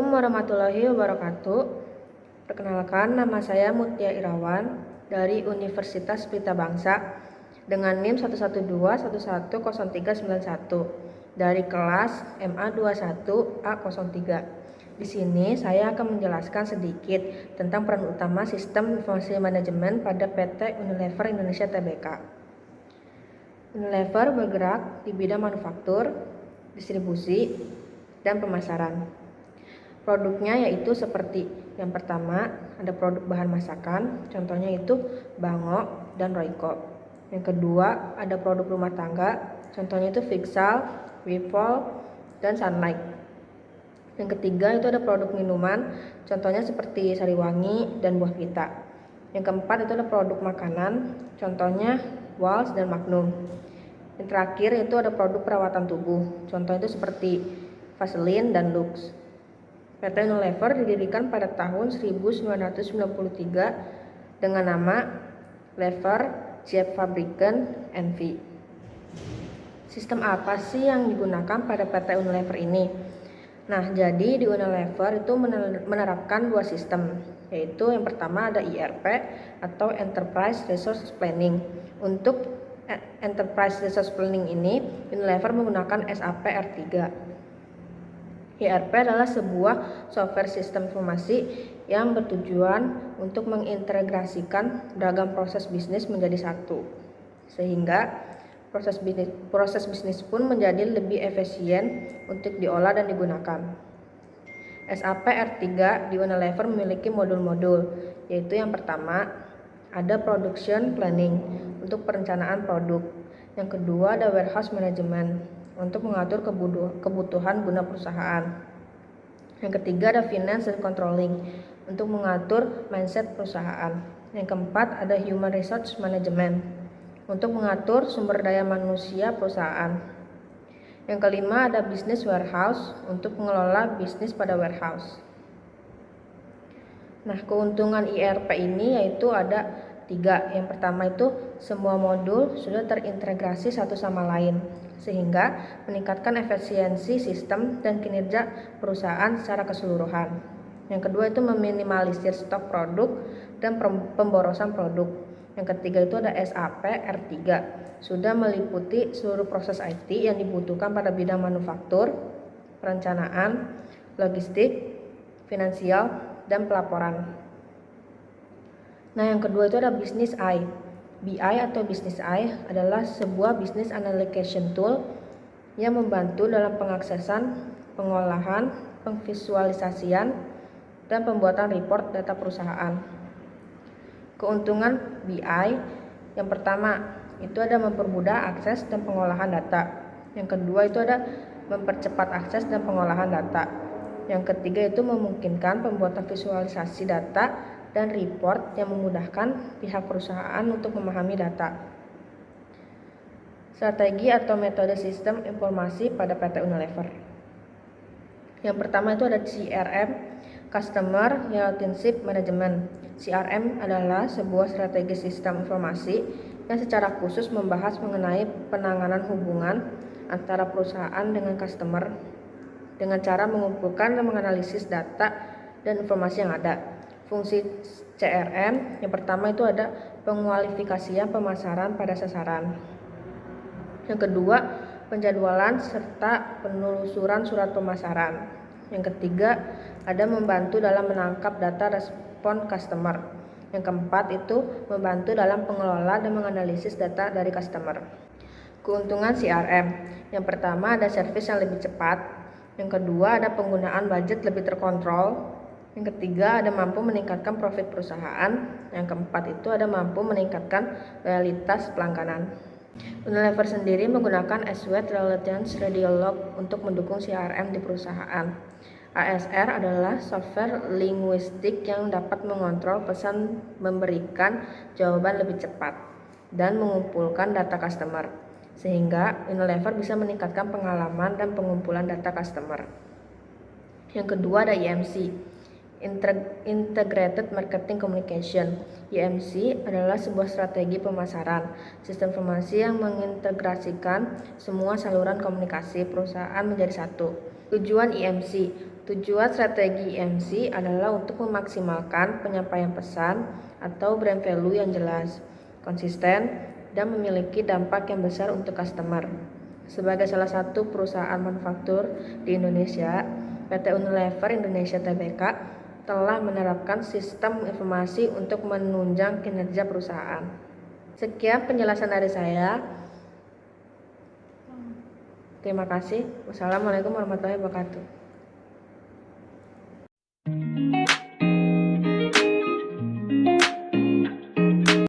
Assalamualaikum warahmatullahi wabarakatuh. Perkenalkan, nama saya Mutia Irawan dari Universitas Pelita Bangsa dengan NIM 112110391 dari kelas MA21A03. Di sini saya akan menjelaskan sedikit tentang peran utama Sistem Informasi Manajemen pada PT Unilever Indonesia Tbk. Unilever bergerak di bidang manufaktur, distribusi, dan pemasaran. Produknya yaitu seperti yang pertama ada produk bahan masakan, contohnya itu Bango dan Royco. Yang kedua ada produk rumah tangga, contohnya itu Vixal, Wipol, dan Sunlight. Yang ketiga itu ada produk minuman, contohnya seperti Sariwangi dan Buah Pita. Yang keempat itu ada produk makanan, contohnya Wals dan Magnum. Yang terakhir itu ada produk perawatan tubuh, contohnya itu seperti Vaseline dan Lux. PT Unilever didirikan pada tahun 1993 dengan nama Lever Zeepfabrieken NV. Sistem apa sih yang digunakan pada PT Unilever ini? Nah, jadi di Unilever itu menerapkan dua sistem, yaitu yang pertama ada ERP atau Enterprise Resource Planning. Untuk Enterprise Resource Planning ini, Unilever menggunakan SAP R3. ERP adalah sebuah software sistem informasi yang bertujuan untuk mengintegrasikan beragam proses bisnis menjadi satu, sehingga proses bisnis pun menjadi lebih efisien untuk diolah dan digunakan. SAP R3 di Unilever memiliki modul-modul, yaitu yang pertama ada Production Planning untuk perencanaan produk, yang kedua ada Warehouse Management untuk mengatur kebutuhan guna perusahaan. Yang ketiga ada Finance and Controlling untuk mengatur mindset perusahaan. Yang keempat ada Human Resource Management untuk mengatur sumber daya manusia perusahaan. Yang kelima ada Business Warehouse untuk mengelola bisnis pada warehouse. Nah, keuntungan ERP ini yaitu ada 3. Yang pertama itu semua modul sudah terintegrasi satu sama lain, sehingga meningkatkan efisiensi sistem dan kinerja perusahaan secara keseluruhan. Yang kedua itu meminimalisir stok produk dan pemborosan produk. Yang ketiga itu ada SAP R3, sudah meliputi seluruh proses IT yang dibutuhkan pada bidang manufaktur, perencanaan, logistik, finansial, dan pelaporan. Nah, yang kedua itu ada Business AI. BI atau Business AI adalah sebuah business analytics tool yang membantu dalam pengaksesan, pengolahan, pengvisualisasian, dan pembuatan report data perusahaan. Keuntungan BI yang pertama itu ada mempermudah akses dan pengolahan data. Yang kedua itu ada mempercepat akses dan pengolahan data. Yang ketiga itu memungkinkan pembuatan visualisasi data dan report yang memudahkan pihak perusahaan untuk memahami data. Strategi atau metode sistem informasi pada PT Unilever. Yang pertama itu ada CRM, Customer Relationship Management. CRM adalah sebuah strategi sistem informasi yang secara khusus membahas mengenai penanganan hubungan antara perusahaan dengan customer dengan cara mengumpulkan dan menganalisis data dan informasi yang ada. Fungsi CRM yang pertama itu ada pengualifikasian pemasaran pada sasaran. Yang kedua, penjadwalan serta penelusuran surat pemasaran. Yang ketiga, ada membantu dalam menangkap data respon customer. Yang keempat itu membantu dalam pengelola dan menganalisis data dari customer. Keuntungan CRM. Yang pertama ada servis yang lebih cepat. Yang kedua ada penggunaan budget lebih terkontrol. Yang ketiga ada mampu meningkatkan profit perusahaan. Yang keempat itu ada mampu meningkatkan loyalitas pelangganan. Unilever sendiri menggunakan Aswed Relations Radiolog untuk mendukung CRM di perusahaan. ASR adalah software linguistik yang dapat mengontrol pesan, memberikan jawaban lebih cepat, dan mengumpulkan data customer, sehingga Unilever bisa meningkatkan pengalaman dan pengumpulan data customer. Yang kedua ada IMC, Integrated Marketing Communication. IMC adalah sebuah strategi pemasaran, sistem informasi yang mengintegrasikan semua saluran komunikasi perusahaan menjadi satu. Tujuan IMC, Tujuan strategi MC adalah untuk memaksimalkan penyampaian pesan atau brand value yang jelas, konsisten, dan memiliki dampak yang besar untuk customer. Sebagai salah satu perusahaan manufaktur di Indonesia, PT Unilever Indonesia Tbk telah menerapkan sistem informasi untuk menunjang kinerja perusahaan. Sekian penjelasan dari saya. Terima kasih. Wassalamualaikum warahmatullahi wabarakatuh.